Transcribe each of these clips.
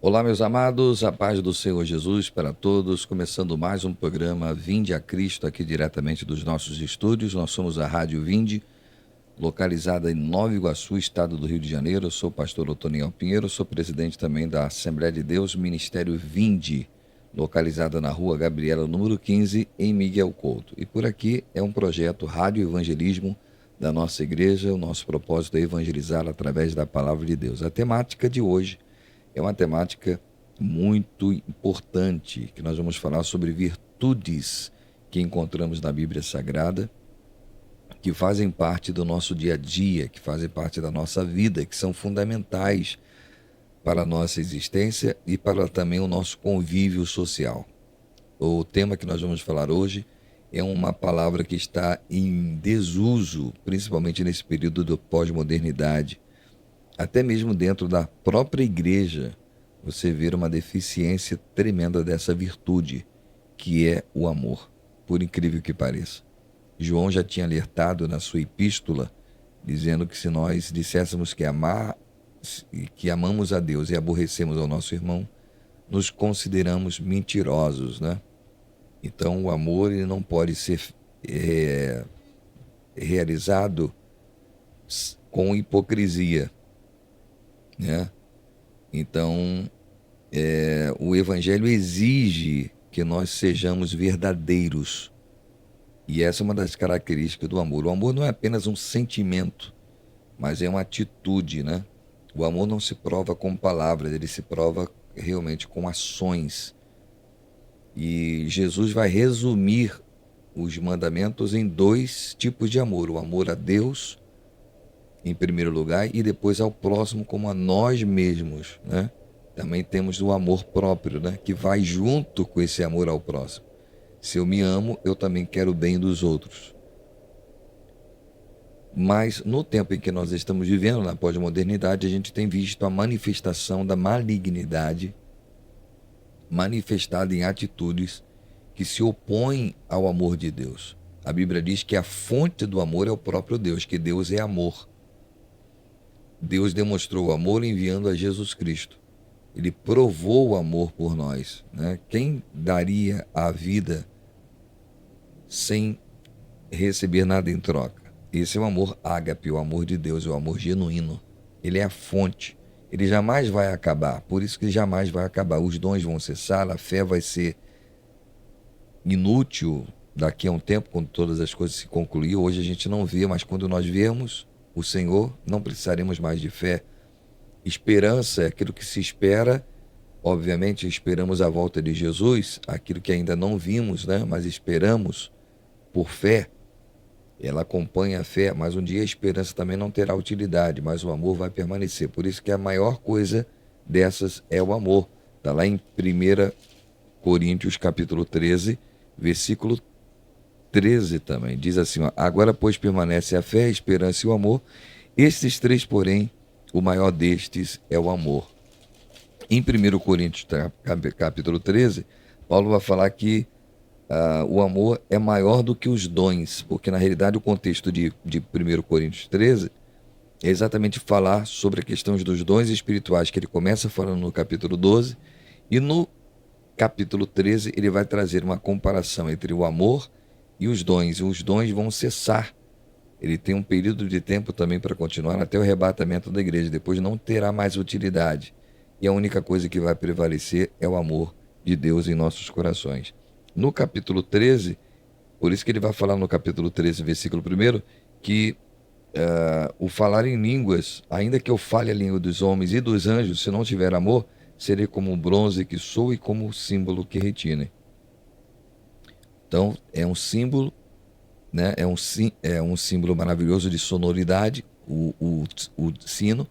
Olá, meus amados, a paz do Senhor Jesus para todos, começando mais um programa Vinde a Cristo, aqui diretamente dos nossos estúdios. Nós somos a Rádio Vinde, localizada em Nova Iguaçu, estado do Rio de Janeiro. Eu sou o pastor Otoniel Pinheiro, sou presidente também da Assembleia de Deus, Ministério Vinde, localizada na rua Gabriela, número 15, em Miguel Couto. E por aqui é um projeto Rádio Evangelismo da nossa igreja. O nosso propósito é evangelizar através da palavra de Deus. A temática de hoje é uma temática muito importante, que nós vamos falar sobre virtudes que encontramos na Bíblia Sagrada, que fazem parte do nosso dia a dia, que fazem parte da nossa vida, que são fundamentais para a nossa existência e para também o nosso convívio social. O tema que nós vamos falar hoje é uma palavra que está em desuso, principalmente nesse período da pós-modernidade. Até mesmo dentro da própria igreja, você vê uma deficiência tremenda dessa virtude, que é o amor, por incrível que pareça. João já tinha alertado na sua epístola, dizendo que se nós disséssemos que amamos a Deus e aborrecemos ao nosso irmão, nos consideramos mentirosos, né? Então o amor ele não pode ser realizado com hipocrisia, né? Então, o Evangelho exige que nós sejamos verdadeiros. E essa é uma das características do amor. O amor não é apenas um sentimento, mas é uma atitude, né? O amor não se prova com palavras, ele se prova realmente com ações. E Jesus vai resumir os mandamentos em dois tipos de amor: o amor a Deus em primeiro lugar, e depois ao próximo como a nós mesmos, né? Também temos o amor próprio, né? Que vai junto com esse amor ao próximo. Se eu me amo, eu também quero o bem dos outros. Mas no tempo em que nós estamos vivendo, na pós-modernidade, a gente tem visto a manifestação da malignidade manifestada em atitudes que se opõem ao amor de Deus. A Bíblia diz que a fonte do amor é o próprio Deus, que Deus é amor. Deus demonstrou o amor enviando a Jesus Cristo. Ele provou o amor por nós, né? Quem daria a vida sem receber nada em troca? Esse é o amor ágape, o amor de Deus, o amor genuíno. Ele é a fonte. Ele jamais vai acabar. Por isso que ele jamais vai acabar. Os dons vão cessar, a fé vai ser inútil daqui a um tempo, quando todas as coisas se concluírem. Hoje a gente não vê, mas quando nós vemos o Senhor, não precisaremos mais de fé. Esperança é aquilo que se espera. Obviamente esperamos a volta de Jesus, aquilo que ainda não vimos, né? Mas esperamos por fé. Ela acompanha a fé, mas um dia a esperança também não terá utilidade, mas o amor vai permanecer. Por isso que a maior coisa dessas é o amor. Está lá em 1 Coríntios capítulo 13, versículo 13 também. Diz assim, ó: agora, pois, permanece a fé, a esperança e o amor. Estes três, porém, o maior destes é o amor. Em 1 Coríntios capítulo 13, Paulo vai falar que o amor é maior do que os dons, porque na realidade o contexto de 1 Coríntios 13 é exatamente falar sobre a questão dos dons espirituais, que ele começa falando no capítulo 12, e no capítulo 13 ele vai trazer uma comparação entre o amor e os dons. Os dons vão cessar. Ele tem um período de tempo também para continuar até o arrebatamento da igreja. Depois não terá mais utilidade. E a única coisa que vai prevalecer é o amor de Deus em nossos corações. No capítulo 13, por isso que ele vai falar no capítulo 13, versículo 1, que o falar em línguas, ainda que eu fale a língua dos homens e dos anjos, se não tiver amor, serei como um bronze que soa e como um símbolo que retine. Então, é um símbolo, né? É um símbolo maravilhoso de sonoridade, o sino,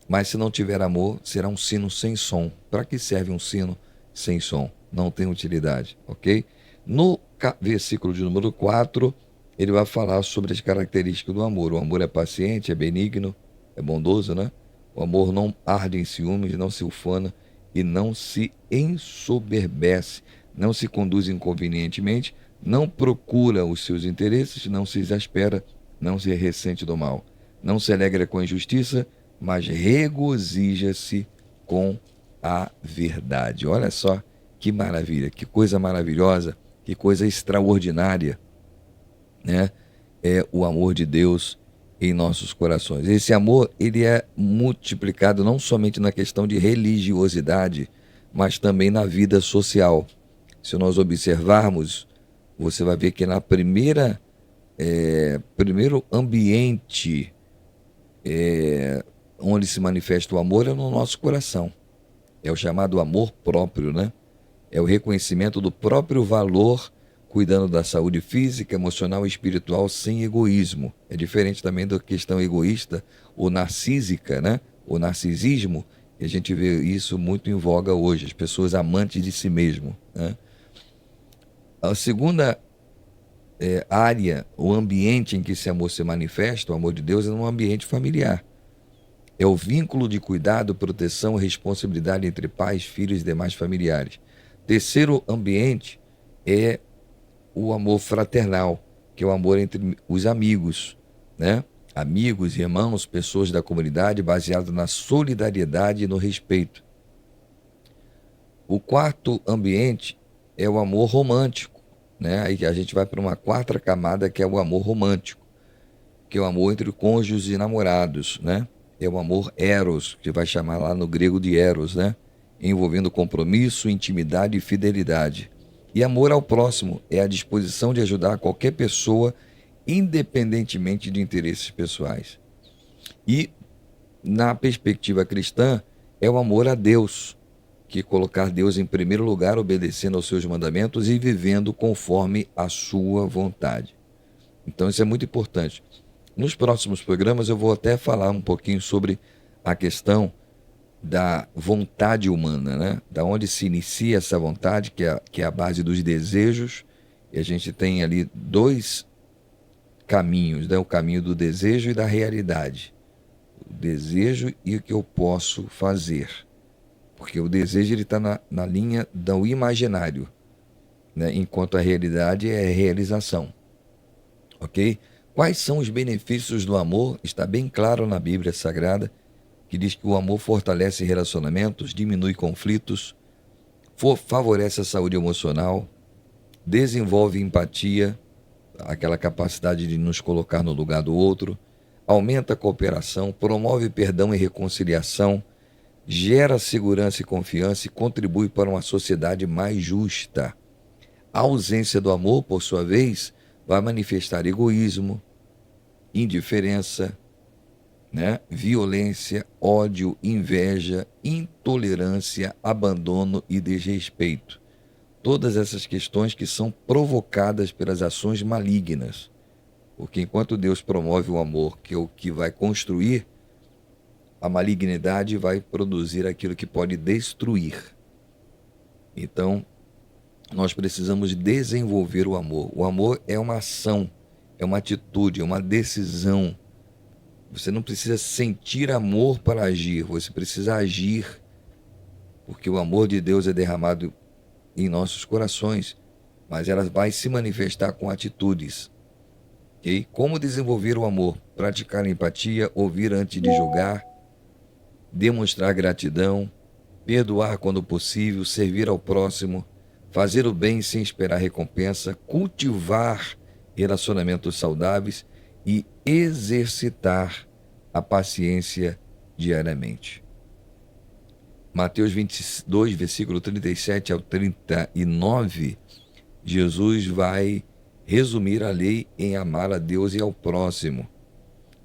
mas se não tiver amor, será um sino sem som. Para que serve um sino sem som? Não tem utilidade, ok? No versículo de número 4, ele vai falar sobre as características do amor. O amor é paciente, é benigno, é bondoso, né? O amor não arde em ciúmes, não se ufana e não se ensoberbece, não se conduz inconvenientemente, não procura os seus interesses, não se exaspera, não se ressente do mal, não se alegra com a injustiça, mas regozija-se com a verdade. Olha só que maravilha, que coisa maravilhosa, que coisa extraordinária, né? É o amor de Deus em nossos corações. Esse amor, ele é multiplicado não somente na questão de religiosidade, mas também na vida social. Se nós observarmos, você vai ver que na primeiro ambiente onde se manifesta o amor é no nosso coração. É o chamado amor próprio, né? É o reconhecimento do próprio valor, cuidando da saúde física, emocional e espiritual sem egoísmo. É diferente também da questão egoísta ou narcísica, né? O narcisismo, e a gente vê isso muito em voga hoje, as pessoas amantes de si mesmo, né? A segunda área, o ambiente em que esse amor se manifesta, o amor de Deus, é no ambiente familiar. É o vínculo de cuidado, proteção e responsabilidade entre pais, filhos e demais familiares. Terceiro ambiente é o amor fraternal, que é o amor entre os amigos, né? Amigos, irmãos, pessoas da comunidade, baseado na solidariedade e no respeito. O quarto ambiente é o amor romântico, né? Aí a gente vai para uma quarta camada, que é o amor romântico, que é o amor entre cônjuges e namorados, né? É o amor eros, que vai chamar lá no grego de eros, né? Envolvendo compromisso, intimidade e fidelidade. E amor ao próximo é a disposição de ajudar qualquer pessoa, independentemente de interesses pessoais. E, na perspectiva cristã, é o amor a Deus, que é colocar Deus em primeiro lugar, obedecendo aos seus mandamentos e vivendo conforme a sua vontade. Então isso é muito importante. Nos próximos programas eu vou até falar um pouquinho sobre a questão da vontade humana, né? Da onde se inicia essa vontade, que é a base dos desejos. E a gente tem ali dois caminhos, né? O caminho do desejo e da realidade. O desejo e o que eu posso fazer. Porque o desejo está na linha do imaginário, né? Enquanto a realidade é a realização. Ok? Quais são os benefícios do amor? Está bem claro na Bíblia Sagrada, que diz que o amor fortalece relacionamentos, diminui conflitos, favorece a saúde emocional, desenvolve empatia, aquela capacidade de nos colocar no lugar do outro, aumenta a cooperação, promove perdão e reconciliação, gera segurança e confiança e contribui para uma sociedade mais justa. A ausência do amor, por sua vez, vai manifestar egoísmo, indiferença, né? Violência, ódio, inveja, intolerância, abandono e desrespeito. Todas essas questões que são provocadas pelas ações malignas. Porque enquanto Deus promove o amor, que é o que vai construir, a malignidade vai produzir aquilo que pode destruir. Então, nós precisamos desenvolver o amor. O amor é uma ação, é uma atitude, é uma decisão. Você não precisa sentir amor para agir, você precisa agir, porque o amor de Deus é derramado em nossos corações, mas ela vai se manifestar com atitudes. Okay? Como desenvolver o amor? Praticar empatia, ouvir antes de julgar, demonstrar gratidão, perdoar quando possível, servir ao próximo, fazer o bem sem esperar recompensa, cultivar relacionamentos saudáveis e exercitar a paciência diariamente. Mateus 22, versículo 37 ao 39, Jesus vai resumir a lei em amar a Deus e ao próximo.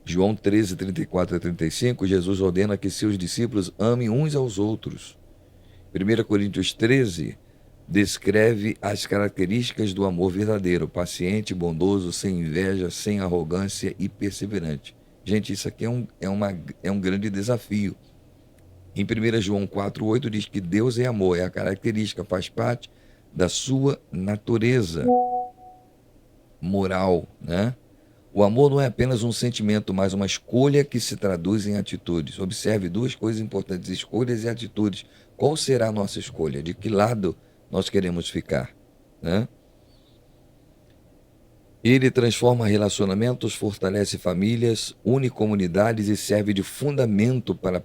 João 13, 34 a 35, Jesus ordena que seus discípulos amem uns aos outros. 1 Coríntios 13 descreve as características do amor verdadeiro: paciente, bondoso, sem inveja, sem arrogância e perseverante. Gente, isso aqui é um grande desafio. Em 1 João 4,8 diz que Deus é amor, é a característica, faz parte da sua natureza moral, né? O amor não é apenas um sentimento, mas uma escolha que se traduz em atitudes. Observe duas coisas importantes: escolhas e atitudes. Qual será a nossa escolha? De que lado nós queremos ficar, né? Ele transforma relacionamentos, fortalece famílias, une comunidades e serve de fundamento para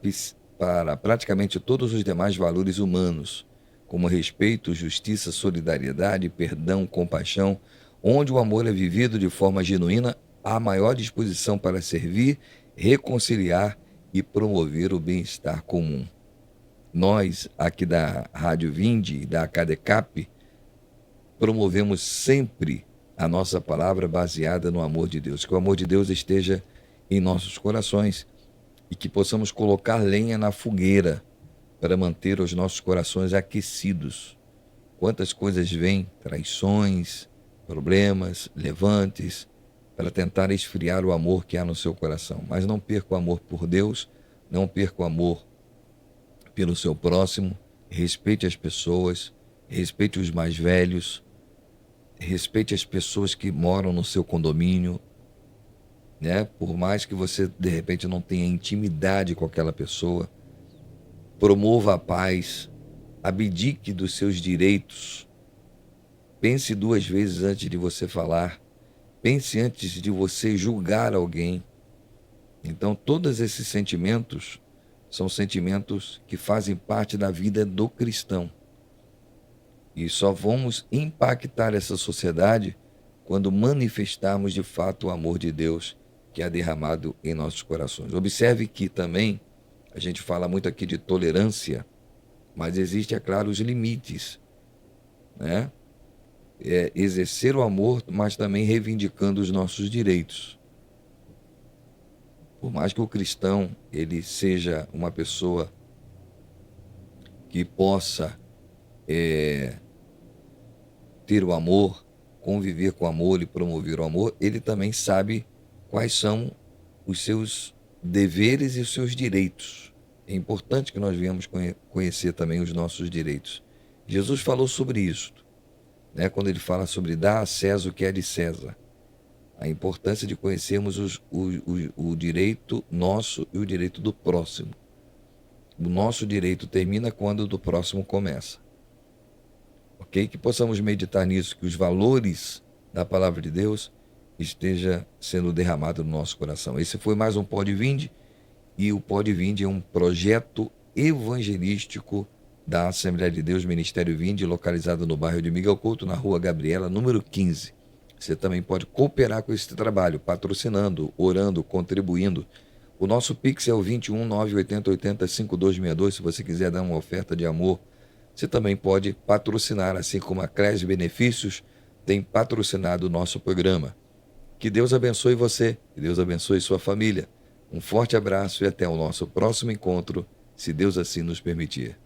para praticamente todos os demais valores humanos, como respeito, justiça, solidariedade, perdão, compaixão, onde o amor é vivido de forma genuína, há maior disposição para servir, reconciliar e promover o bem-estar comum. Nós, aqui da Rádio Vinde e da Cadecap, promovemos sempre a nossa palavra baseada no amor de Deus. Que o amor de Deus esteja em nossos corações e que possamos colocar lenha na fogueira para manter os nossos corações aquecidos. Quantas coisas vêm, traições, problemas, levantes, para tentar esfriar o amor que há no seu coração. Mas não perca o amor por Deus, não perca o amor pelo seu próximo, respeite as pessoas, respeite os mais velhos, respeite as pessoas que moram no seu condomínio, né? Por mais que você, de repente, não tenha intimidade com aquela pessoa, promova a paz, abdique dos seus direitos, pense 2 vezes antes de você falar, pense antes de você julgar alguém. Então, todos esses sentimentos são sentimentos que fazem parte da vida do cristão. E só vamos impactar essa sociedade quando manifestarmos de fato o amor de Deus que é derramado em nossos corações. Observe que também a gente fala muito aqui de tolerância, mas existe, é claro, os limites, né? Exercer o amor, mas também reivindicando os nossos direitos. Por mais que o cristão ele seja uma pessoa que possa ter o amor, conviver com o amor e promover o amor, ele também sabe quais são os seus deveres e os seus direitos. É importante que nós venhamos conhecer também os nossos direitos. Jesus falou sobre isso, né? Quando ele fala sobre dar a César o que é de César. A importância de conhecermos o direito nosso e o direito do próximo. O nosso direito termina quando o do próximo começa. Ok? Que possamos meditar nisso, que os valores da palavra de Deus esteja sendo derramado no nosso coração. Esse foi mais um Pode Vinde, e o Pode Vinde é um projeto evangelístico da Assembleia de Deus Ministério Vinde, localizado no bairro de Miguel Couto, na rua Gabriela, número 15. Você também pode cooperar com esse trabalho, patrocinando, orando, contribuindo. O nosso Pix é o 21 980 80 5262. Se você quiser dar uma oferta de amor, você também pode patrocinar, assim como a CRES Benefícios tem patrocinado o nosso programa. Que Deus abençoe você, que Deus abençoe sua família. Um forte abraço e até o nosso próximo encontro, se Deus assim nos permitir.